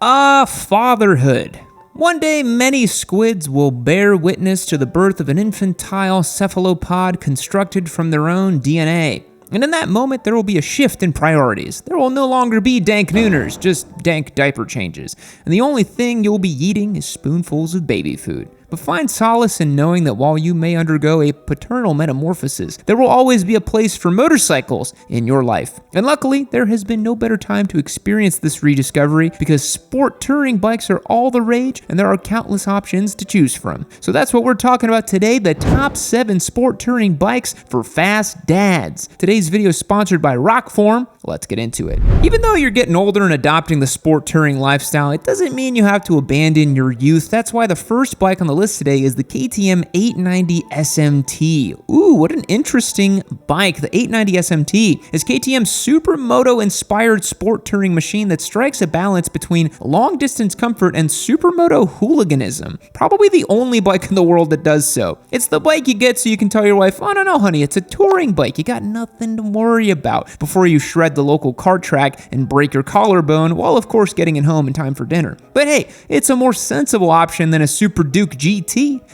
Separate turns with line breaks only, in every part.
Fatherhood. One day, many squids will bear witness to the birth of an infantile cephalopod constructed from their own DNA. And in that moment, there will be a shift in priorities. There will no longer be dank nooners, just dank diaper changes. And the only thing you'll be eating is spoonfuls of baby food. But find solace in knowing that while you may undergo a paternal metamorphosis, there will always be a place for motorcycles in your life. And luckily, there has been no better time to experience this rediscovery because sport touring bikes are all the rage and there are countless options to choose from. So that's what we're talking about today, the top 7 sport touring bikes for fast dads. Today's video is sponsored by Rockform. Let's get into it. Even though you're getting older and adopting the sport touring lifestyle, it doesn't mean you have to abandon your youth. That's why the first bike on the list today is the KTM 890 SMT. Ooh, what an interesting bike. The 890 SMT is KTM's supermoto inspired sport touring machine that strikes a balance between long distance comfort and supermoto hooliganism. Probably the only bike in the world that does so. It's the bike you get so you can tell your wife, oh no honey, it's a touring bike. You got nothing to worry about before you shred the local kart track and break your collarbone while of course getting it home in time for dinner. But hey, it's a more sensible option than a Super Duke GT.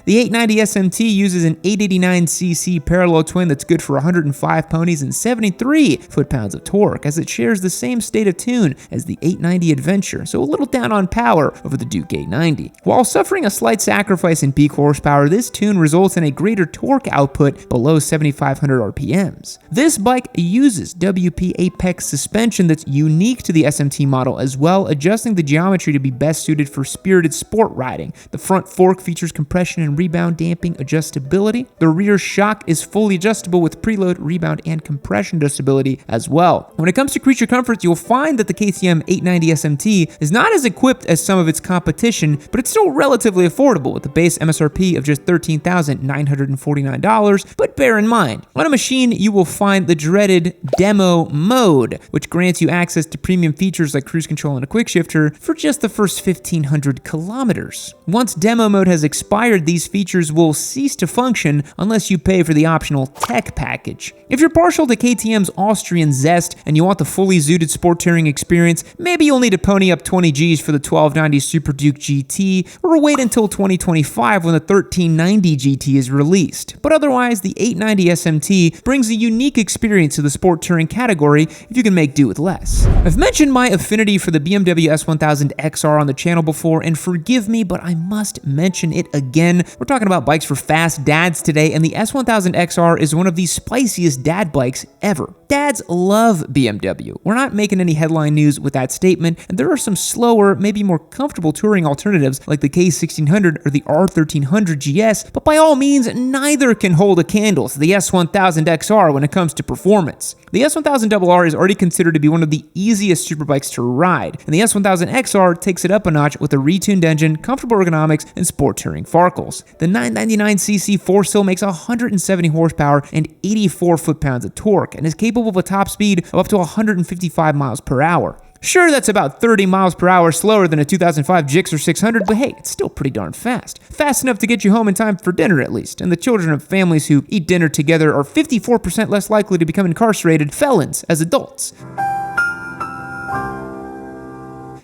The 890 SMT uses an 889cc parallel twin that's good for 105 ponies and 73 foot-pounds of torque, as it shares the same state of tune as the 890 Adventure, so a little down on power over the Duke 890. While suffering a slight sacrifice in peak horsepower, this tune results in a greater torque output below 7,500 RPMs. This bike uses WP Apex suspension that's unique to the SMT model as well, adjusting the geometry to be best suited for spirited sport riding. The front fork features compression and rebound damping adjustability. The rear shock is fully adjustable with preload, rebound, and compression adjustability as well. When it comes to creature comforts, you'll find that the KTM 890 SMT is not as equipped as some of its competition, but it's still relatively affordable with a base MSRP of just $13,949. But bear in mind, on a machine you will find the dreaded demo mode, which grants you access to premium features like cruise control and a quick shifter for just the first 1,500 kilometers. Once demo mode has expired, these features will cease to function unless you pay for the optional tech package. If you're partial to KTM's Austrian zest and you want the fully zooted sport touring experience, maybe you'll need to pony up 20 G's for the 1290 Super Duke GT or wait until 2025 when the 1390 GT is released. But otherwise, the 890 SMT brings a unique experience to the sport touring category if you can make do with less. I've mentioned my affinity for the BMW S1000 XR on the channel before, and forgive me, but I must mention it again. We're talking about bikes for fast dads today, and the S1000 XR is one of the spiciest dad bikes ever. Dads love BMW. We're not making any headline news with that statement, and there are some slower, maybe more comfortable touring alternatives like the K1600 or the R1300 GS, but by all means, neither can hold a candle to the S1000 XR when it comes to performance. The S1000 RR is already considered to be one of the easiest superbikes to ride, and the S1000 XR takes it up a notch with a retuned engine, comfortable ergonomics, and sport touring farkles. The 999cc 4-cylinder makes 170 horsepower and 84 foot-pounds of torque, and is capable of a top speed of up to 155 miles per hour. Sure, that's about 30 miles per hour slower than a 2005 Gixxer 600, but hey, it's still pretty darn fast. Fast enough to get you home in time for dinner at least, and the children of families who eat dinner together are 54% less likely to become incarcerated felons as adults.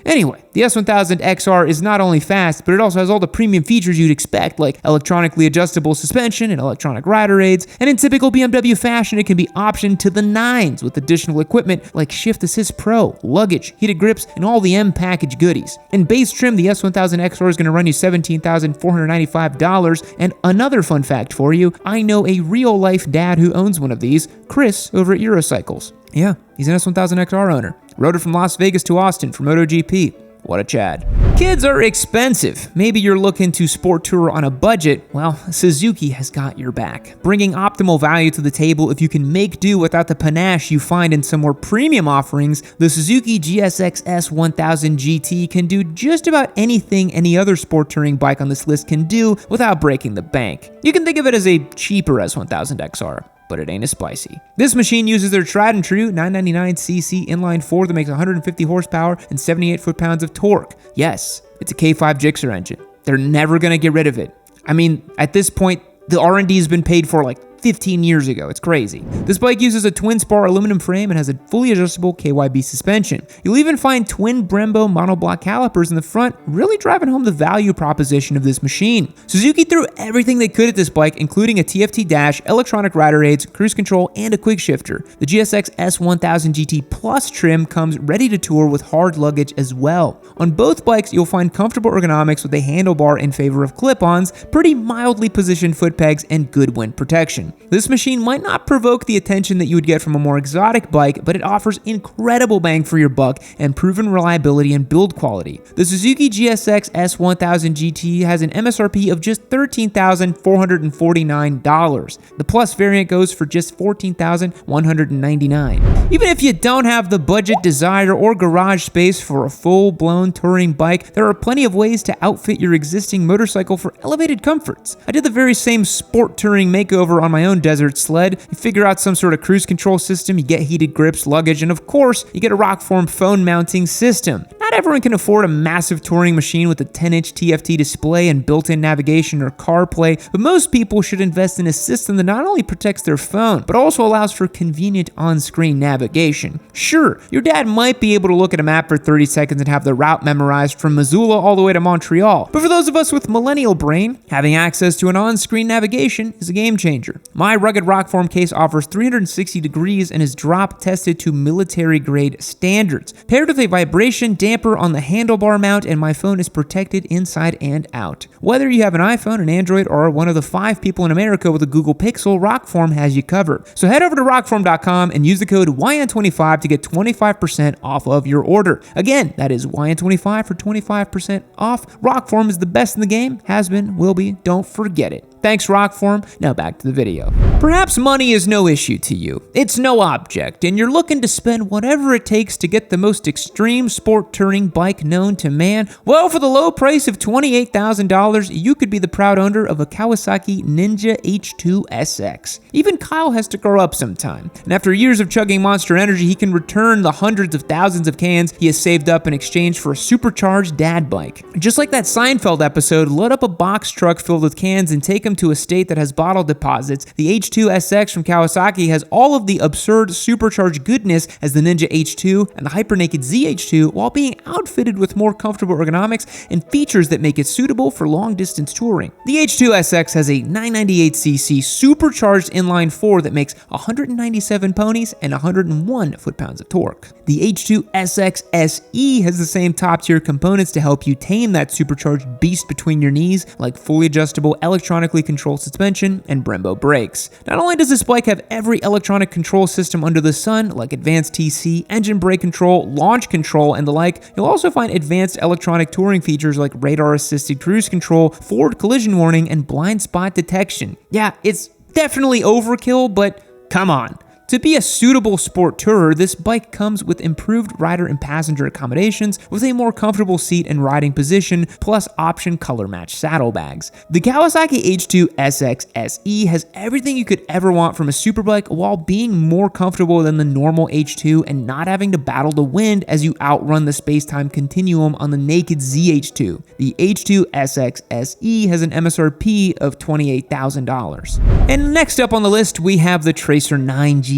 Anyway, the S1000 XR is not only fast, but it also has all the premium features you'd expect, like electronically adjustable suspension and electronic rider aids, and in typical BMW fashion, it can be optioned to the nines with additional equipment like Shift Assist Pro, luggage, heated grips, and all the M package goodies. In base trim, the S1000 XR is going to run you $17,495, and another fun fact for you, I know a real-life dad who owns one of these, Chris over at Eurocycles. Yeah, he's an S1000 XR owner. Rode it from Las Vegas to Austin for MotoGP. What a Chad. Kids are expensive. Maybe you're looking to sport tour on a budget. Well, Suzuki has got your back, bringing optimal value to the table if you can make do without the panache you find in some more premium offerings. The Suzuki GSX-1000 GT can do just about anything any other sport touring bike on this list can do without breaking the bank. You can think of it as a cheaper S1000 XR. But it ain't as spicy. This machine uses their tried and true 999cc inline 4 that makes 150 horsepower and 78 foot-pounds of torque. Yes, it's a K5 Gixxer engine. They're never gonna get rid of it. I mean, at this point, the R&D has been paid for like 15 years ago. It's crazy. This bike uses a twin spar aluminum frame and has a fully adjustable KYB suspension. You'll even find twin Brembo monoblock calipers in the front, really driving home the value proposition of this machine. Suzuki threw everything they could at this bike, including a TFT dash, electronic rider aids, cruise control, and a quick shifter. The GSX-1000 GT Plus trim comes ready to tour with hard luggage as well. On both bikes, you'll find comfortable ergonomics with a handlebar in favor of clip-ons, pretty mildly positioned foot pegs, and good wind protection. This machine might not provoke the attention that you would get from a more exotic bike, but it offers incredible bang for your buck and proven reliability and build quality. The Suzuki GSX-1000 GT has an MSRP of just $13,449. The Plus variant goes for just $14,199. Even if you don't have the budget, desire, or garage space for a full-blown touring bike, there are plenty of ways to outfit your existing motorcycle for elevated comforts. I did the very same sport touring makeover on my own desert sled. You figure out some sort of cruise control system, you get heated grips, luggage, and of course, you get a Rockform phone mounting system. Not everyone can afford a massive touring machine with a 10-inch TFT display and built-in navigation or CarPlay, but most people should invest in a system that not only protects their phone, but also allows for convenient on-screen navigation. Sure, your dad might be able to look at a map for 30 seconds and have the route memorized from Missoula all the way to Montreal, but for those of us with millennial brain, having access to an on-screen navigation is a game changer. My rugged Rockform case offers 360 degrees and is drop tested to military-grade standards, paired with a vibration damper on the handlebar mount, and my phone is protected inside and out. Whether you have an iPhone, an Android, or one of the 5 people in America with a Google Pixel, Rockform has you covered. So head over to rockform.com and use the code YN25 to get 25% off of your order. Again, that is YN25 for 25% off. Rockform is the best in the game, has been, will be, don't forget it. Thanks, Rockform. Now back to the video. Perhaps money is no issue to you. It's no object, and you're looking to spend whatever it takes to get the most extreme sport touring bike known to man. Well, for the low price of $28,000, you could be the proud owner of a Kawasaki Ninja H2 SX. Even Kyle has to grow up sometime, and after years of chugging Monster Energy, he can return the hundreds of thousands of cans he has saved up in exchange for a supercharged dad bike. Just like that Seinfeld episode, load up a box truck filled with cans and take them to a state that has bottle deposits. The H2 SX from Kawasaki has all of the absurd supercharged goodness as the Ninja H2 and the Hypernaked ZH2, while being outfitted with more comfortable ergonomics and features that make it suitable for long-distance touring. The H2 SX has a 998cc supercharged inline 4 that makes 197 ponies and 101 foot-pounds of torque. The H2 SX SE has the same top-tier components to help you tame that supercharged beast between your knees, like fully adjustable electronically controlled suspension and Brembo brakes. Not only does this bike have every electronic control system under the sun, like advanced TC, engine brake control, launch control, and the like, you'll also find advanced electronic touring features like radar-assisted cruise control, forward collision warning, and blind spot detection. Yeah, it's definitely overkill, but come on. To be a suitable sport tourer, this bike comes with improved rider and passenger accommodations with a more comfortable seat and riding position, plus option color match saddlebags. The Kawasaki H2 SX SE has everything you could ever want from a superbike while being more comfortable than the normal H2 and not having to battle the wind as you outrun the space-time continuum on the naked ZH2. The H2 SX SE has an MSRP of $28,000. And next up on the list, we have the Tracer 9 GT.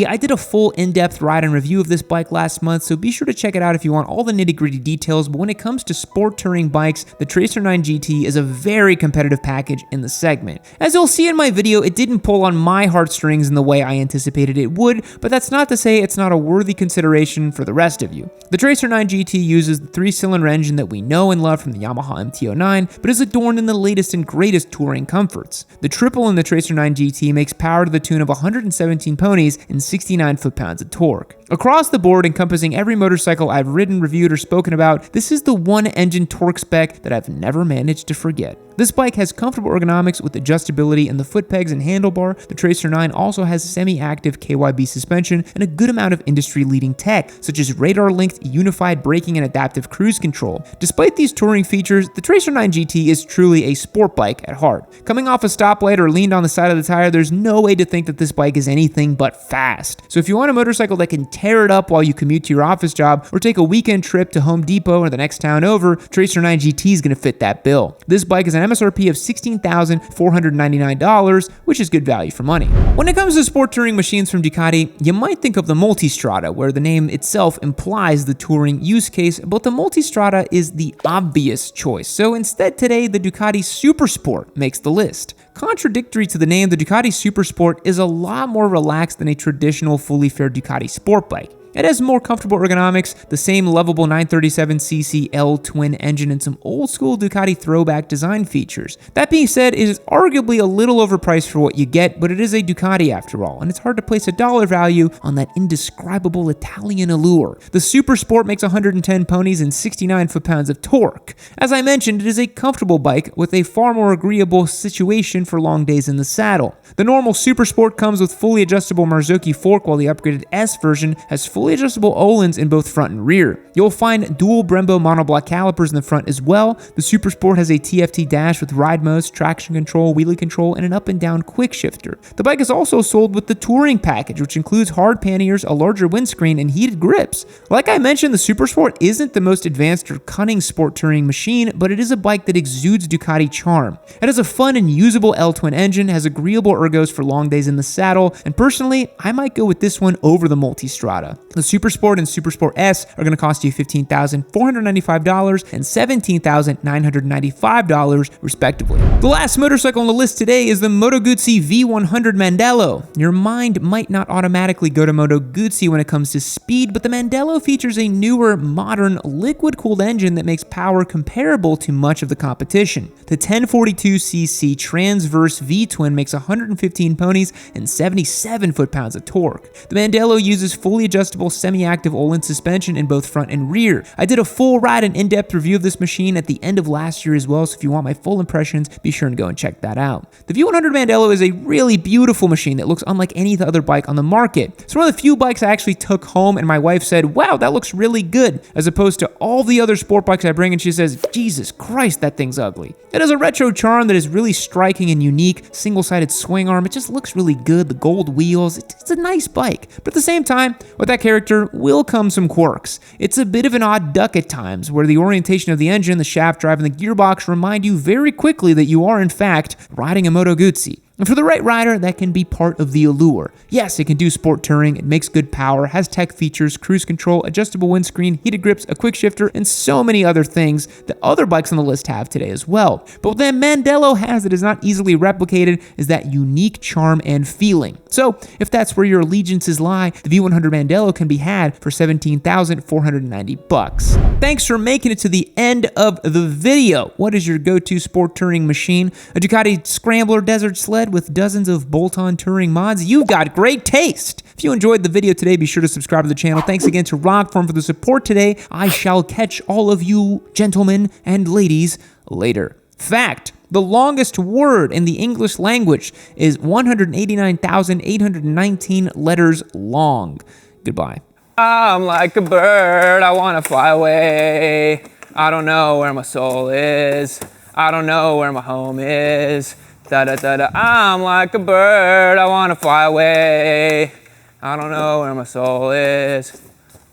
I did a full in-depth ride and review of this bike last month, so be sure to check it out if you want all the nitty-gritty details, but when it comes to sport touring bikes, the Tracer 9 GT is a very competitive package in the segment. As you'll see in my video, it didn't pull on my heartstrings in the way I anticipated it would, but that's not to say it's not a worthy consideration for the rest of you. The Tracer 9 GT uses the 3-cylinder engine that we know and love from the Yamaha MT-09, but is adorned in the latest and greatest touring comforts. The triple in the Tracer 9 GT makes power to the tune of 117 ponies and 69 foot-pounds of torque. Across the board, encompassing every motorcycle I've ridden, reviewed, or spoken about, this is the one engine torque spec that I've never managed to forget. This bike has comfortable ergonomics with adjustability in the foot pegs and handlebar. The Tracer 9 also has semi-active KYB suspension and a good amount of industry-leading tech, such as radar-linked unified braking and adaptive cruise control. Despite these touring features, the Tracer 9 GT is truly a sport bike at heart. Coming off a stoplight or leaned on the side of the tire, there's no way to think that this bike is anything but fast. So if you want a motorcycle that can tear it up while you commute to your office job or take a weekend trip to Home Depot or the next town over, Tracer 9 GT is going to fit that bill. This bike is an MSRP of $16,499, which is good value for money. When it comes to sport touring machines from Ducati, you might think of the Multistrada, where the name itself implies the touring use case, but the Multistrada is the obvious choice. So instead today, the Ducati SuperSport makes the list. Contradictory to the name, the Ducati SuperSport is a lot more relaxed than a traditional fully fared Ducati sport bike. It has more comfortable ergonomics, the same lovable 937cc L-twin engine, and some old-school Ducati throwback design features. That being said, it is arguably a little overpriced for what you get, but it is a Ducati after all, and it's hard to place a dollar value on that indescribable Italian allure. The SuperSport makes 110 ponies and 69 foot-pounds of torque. As I mentioned, it is a comfortable bike with a far more agreeable situation for long days in the saddle. The normal SuperSport comes with fully adjustable Marzocchi fork, while the upgraded S version has fully adjustable Öhlins in both front and rear. You'll find dual Brembo monoblock calipers in the front as well. The SuperSport has a TFT dash with ride modes, traction control, wheelie control, and an up and down quick shifter. The bike is also sold with the touring package, which includes hard panniers, a larger windscreen, and heated grips. Like I mentioned, the SuperSport isn't the most advanced or cunning sport touring machine, but it is a bike that exudes Ducati charm. It has a fun and usable L-twin engine, has agreeable ergos for long days in the saddle, and personally, I might go with this one over the Multistrada. The SuperSport and SuperSport S are going to cost you $15,495 and $17,995 respectively. The last motorcycle on the list today is the Moto Guzzi V100 Mandello. Your mind might not automatically go to Moto Guzzi when it comes to speed, but the Mandello features a newer, modern, liquid-cooled engine that makes power comparable to much of the competition. The 1042cc transverse V-twin makes 115 ponies and 77 foot-pounds of torque. The Mandello uses fully adjustable semi-active Öhlins suspension in both front and rear. I did a full ride and in-depth review of this machine at the end of last year as well, so if you want my full impressions, be sure and go and check that out. The V100 Mandello is a really beautiful machine that looks unlike any other bike on the market. It's one of the few bikes I actually took home and my wife said, wow, that looks really good, as opposed to all the other sport bikes I bring and she says, Jesus Christ, that thing's ugly. It has a retro charm that is really striking and unique, single-sided swing arm, it just looks really good, the gold wheels, it's a nice bike. But at the same time, with that character will come some quirks. It's a bit of an odd duck at times, where the orientation of the engine, the shaft drive, and the gearbox remind you very quickly that you are in fact riding a Moto Guzzi. And for the right rider, that can be part of the allure. Yes, it can do sport touring, it makes good power, has tech features, cruise control, adjustable windscreen, heated grips, a quick shifter, and so many other things that other bikes on the list have today as well. But what that Mandello has that is not easily replicated is that unique charm and feeling. So, if that's where your allegiances lie, the V100 Mandello can be had for $17,490. Thanks for making it to the end of the video. What is your go-to sport touring machine? A Ducati Scrambler Desert Sled with dozens of bolt-on touring mods? You've got great taste. If you enjoyed the video today, be sure to subscribe to the channel. Thanks again to Rockform for the support today. I shall catch all of you gentlemen and ladies later. Fact: the longest word in the English language is 189,819 letters long. Goodbye. I'm like a bird, I want to fly away. I don't know where my soul is. I don't know where my home is. Da-da-da-da. I'm like a bird, I want to fly away. I don't know where my soul is.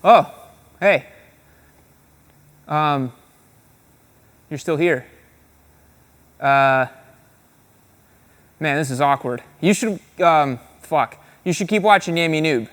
Oh, hey. You're still here. Man, this is awkward. You should, you should keep watching Yami Noob.